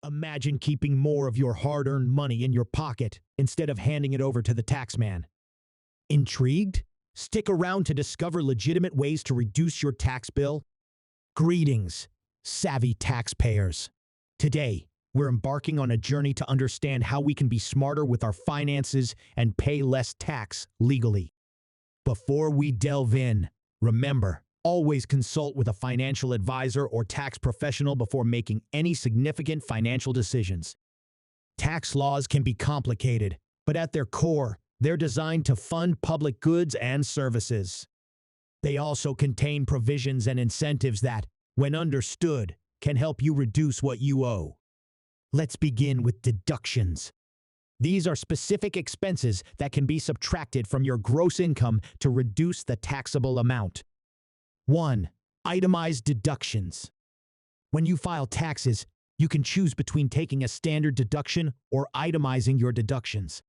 Imagine keeping more of your hard-earned money in your pocket instead of handing it over to the taxman. Intrigued? Stick around to discover legitimate ways to reduce your tax bill. Greetings, savvy taxpayers. Today, we're embarking on a journey to understand how we can be smarter with our finances and pay less tax legally. Before we delve in, remember, always consult with a financial advisor or tax professional before making any significant financial decisions. Tax laws can be complicated, but at their core, they're designed to fund public goods and services. They also contain provisions and incentives that, when understood, can help you reduce what you owe. Let's begin with deductions. These are specific expenses that can be subtracted from your gross income to reduce the taxable amount. 1. Itemized deductions. When you file taxes, you can choose between taking a standard deduction or itemizing your deductions.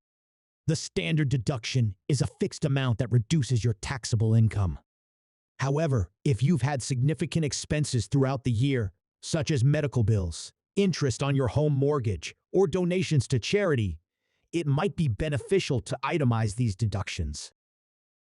The standard deduction is a fixed amount that reduces your taxable income. However, if you've had significant expenses throughout the year, such as medical bills, interest on your home mortgage, or donations to charity, it might be beneficial to itemize these deductions.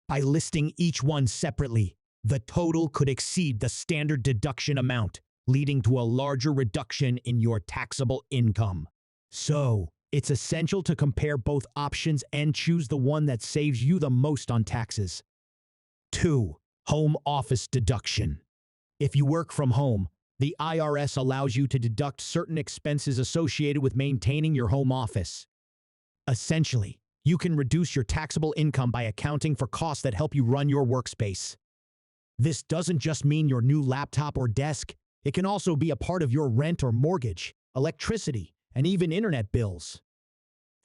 By listing each one separately, the total could exceed the standard deduction amount, leading to a larger reduction in your taxable income. So, it's essential to compare both options and choose the one that saves you the most on taxes. 2. Home office deduction. If you work from home, the IRS allows you to deduct certain expenses associated with maintaining your home office. Essentially, you can reduce your taxable income by accounting for costs that help you run your workspace. This doesn't just mean your new laptop or desk. It can also be a part of your rent or mortgage, electricity, and even internet bills.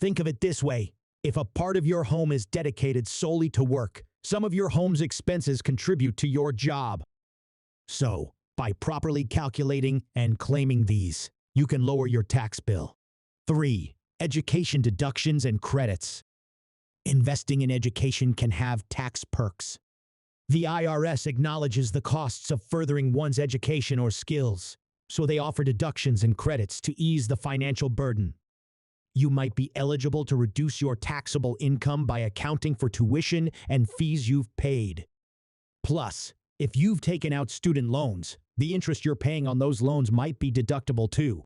Think of it this way. If a part of your home is dedicated solely to work, some of your home's expenses contribute to your job. So, by properly calculating and claiming these, you can lower your tax bill. 3. Education deductions and credits. Investing in education can have tax perks. The IRS acknowledges the costs of furthering one's education or skills, so they offer deductions and credits to ease the financial burden. You might be eligible to reduce your taxable income by accounting for tuition and fees you've paid. Plus, if you've taken out student loans, the interest you're paying on those loans might be deductible too.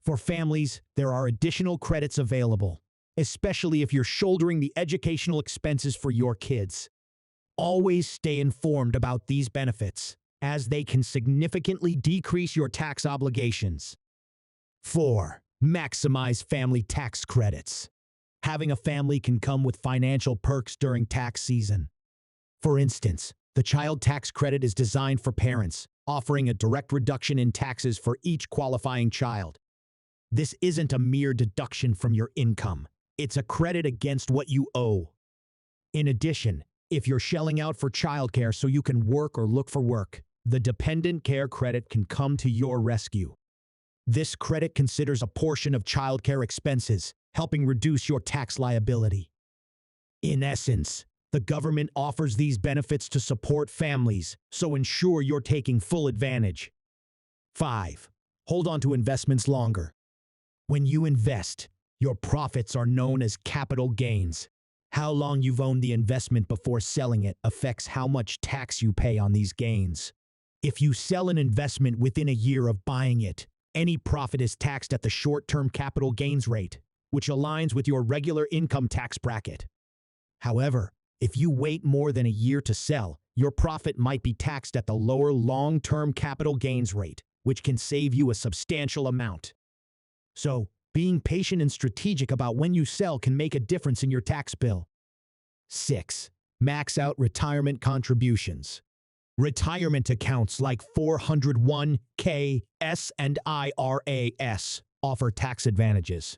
For families, there are additional credits available, especially if you're shouldering the educational expenses for your kids. Always stay informed about these benefits, as they can significantly decrease your tax obligations. 4. Maximize family tax credits. Having a family can come with financial perks during tax season. For instance, the child tax credit is designed for parents, offering a direct reduction in taxes for each qualifying child. This isn't a mere deduction from your income. It's a credit against what you owe. In addition, if you're shelling out for childcare so you can work or look for work, the dependent care credit can come to your rescue. This credit considers a portion of childcare expenses, helping reduce your tax liability. In essence, the government offers these benefits to support families, so ensure you're taking full advantage. 5. Hold on to investments longer. When you invest, your profits are known as capital gains. How long you've owned the investment before selling it affects how much tax you pay on these gains. If you sell an investment within a year of buying it, any profit is taxed at the short-term capital gains rate, which aligns with your regular income tax bracket. However, if you wait more than a year to sell, your profit might be taxed at the lower long-term capital gains rate, which can save you a substantial amount. So, being patient and strategic about when you sell can make a difference in your tax bill. 6. Max out retirement contributions. Retirement accounts like 401(k), S, and IRAS offer tax advantages.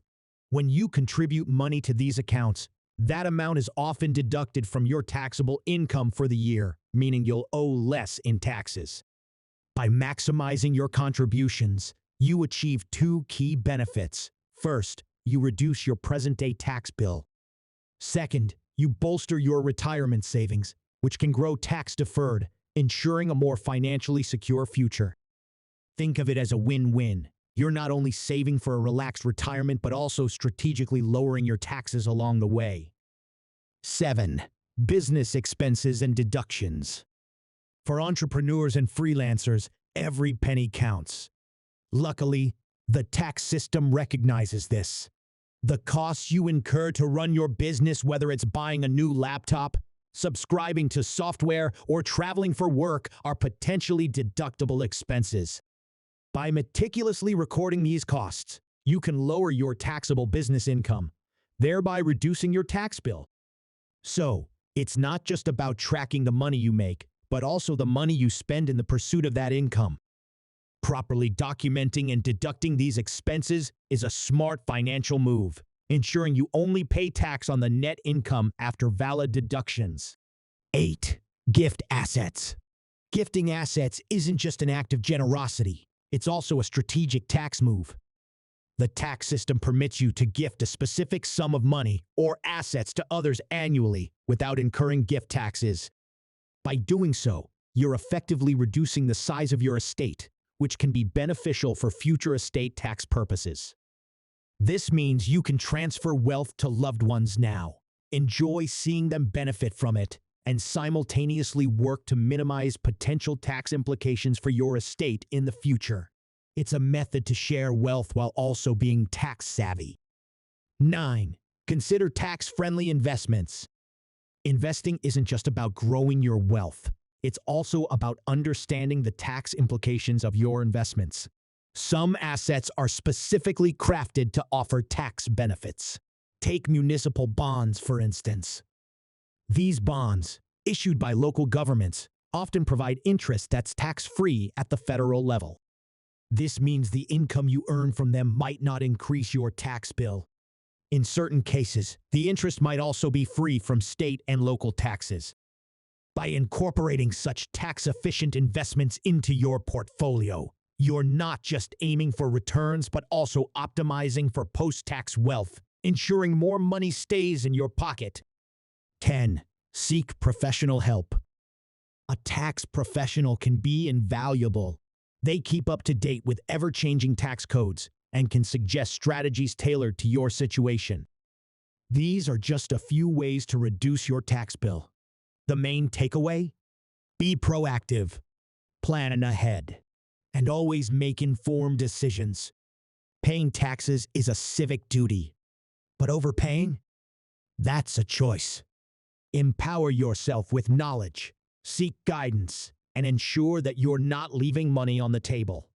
When you contribute money to these accounts, that amount is often deducted from your taxable income for the year, meaning you'll owe less in taxes. By maximizing your contributions, you achieve 2 key benefits. First, you reduce your present-day tax bill. Second, you bolster your retirement savings, which can grow tax-deferred, ensuring a more financially secure future. Think of it as a win-win. You're not only saving for a relaxed retirement, but also strategically lowering your taxes along the way. 7. Business expenses and deductions. For entrepreneurs and freelancers, every penny counts. Luckily, the tax system recognizes this. The costs you incur to run your business, whether it's buying a new laptop, subscribing to software, or traveling for work, are potentially deductible expenses. By meticulously recording these costs, you can lower your taxable business income, thereby reducing your tax bill. So, it's not just about tracking the money you make, but also the money you spend in the pursuit of that income. Properly documenting and deducting these expenses is a smart financial move, ensuring you only pay tax on the net income after valid deductions. 8. Gift assets. Gifting assets isn't just an act of generosity, it's also a strategic tax move. The tax system permits you to gift a specific sum of money or assets to others annually without incurring gift taxes. By doing so, you're effectively reducing the size of your estate, which can be beneficial for future estate tax purposes. This means you can transfer wealth to loved ones now, enjoy seeing them benefit from it, and simultaneously work to minimize potential tax implications for your estate in the future. It's a method to share wealth while also being tax-savvy. 9. Consider tax-friendly investments. Investing isn't just about growing your wealth. It's also about understanding the tax implications of your investments. Some assets are specifically crafted to offer tax benefits. Take municipal bonds, for instance. These bonds, issued by local governments, often provide interest that's tax-free at the federal level. This means the income you earn from them might not increase your tax bill. In certain cases, the interest might also be free from state and local taxes. By incorporating such tax-efficient investments into your portfolio, you're not just aiming for returns but also optimizing for post-tax wealth, ensuring more money stays in your pocket. 10. Seek professional help. A tax professional can be invaluable. They keep up to date with ever-changing tax codes and can suggest strategies tailored to your situation. These are just a few ways to reduce your tax bill. The main takeaway? Be proactive, plan ahead, and always make informed decisions. Paying taxes is a civic duty, but overpaying? That's a choice. Empower yourself with knowledge, seek guidance, and ensure that you're not leaving money on the table.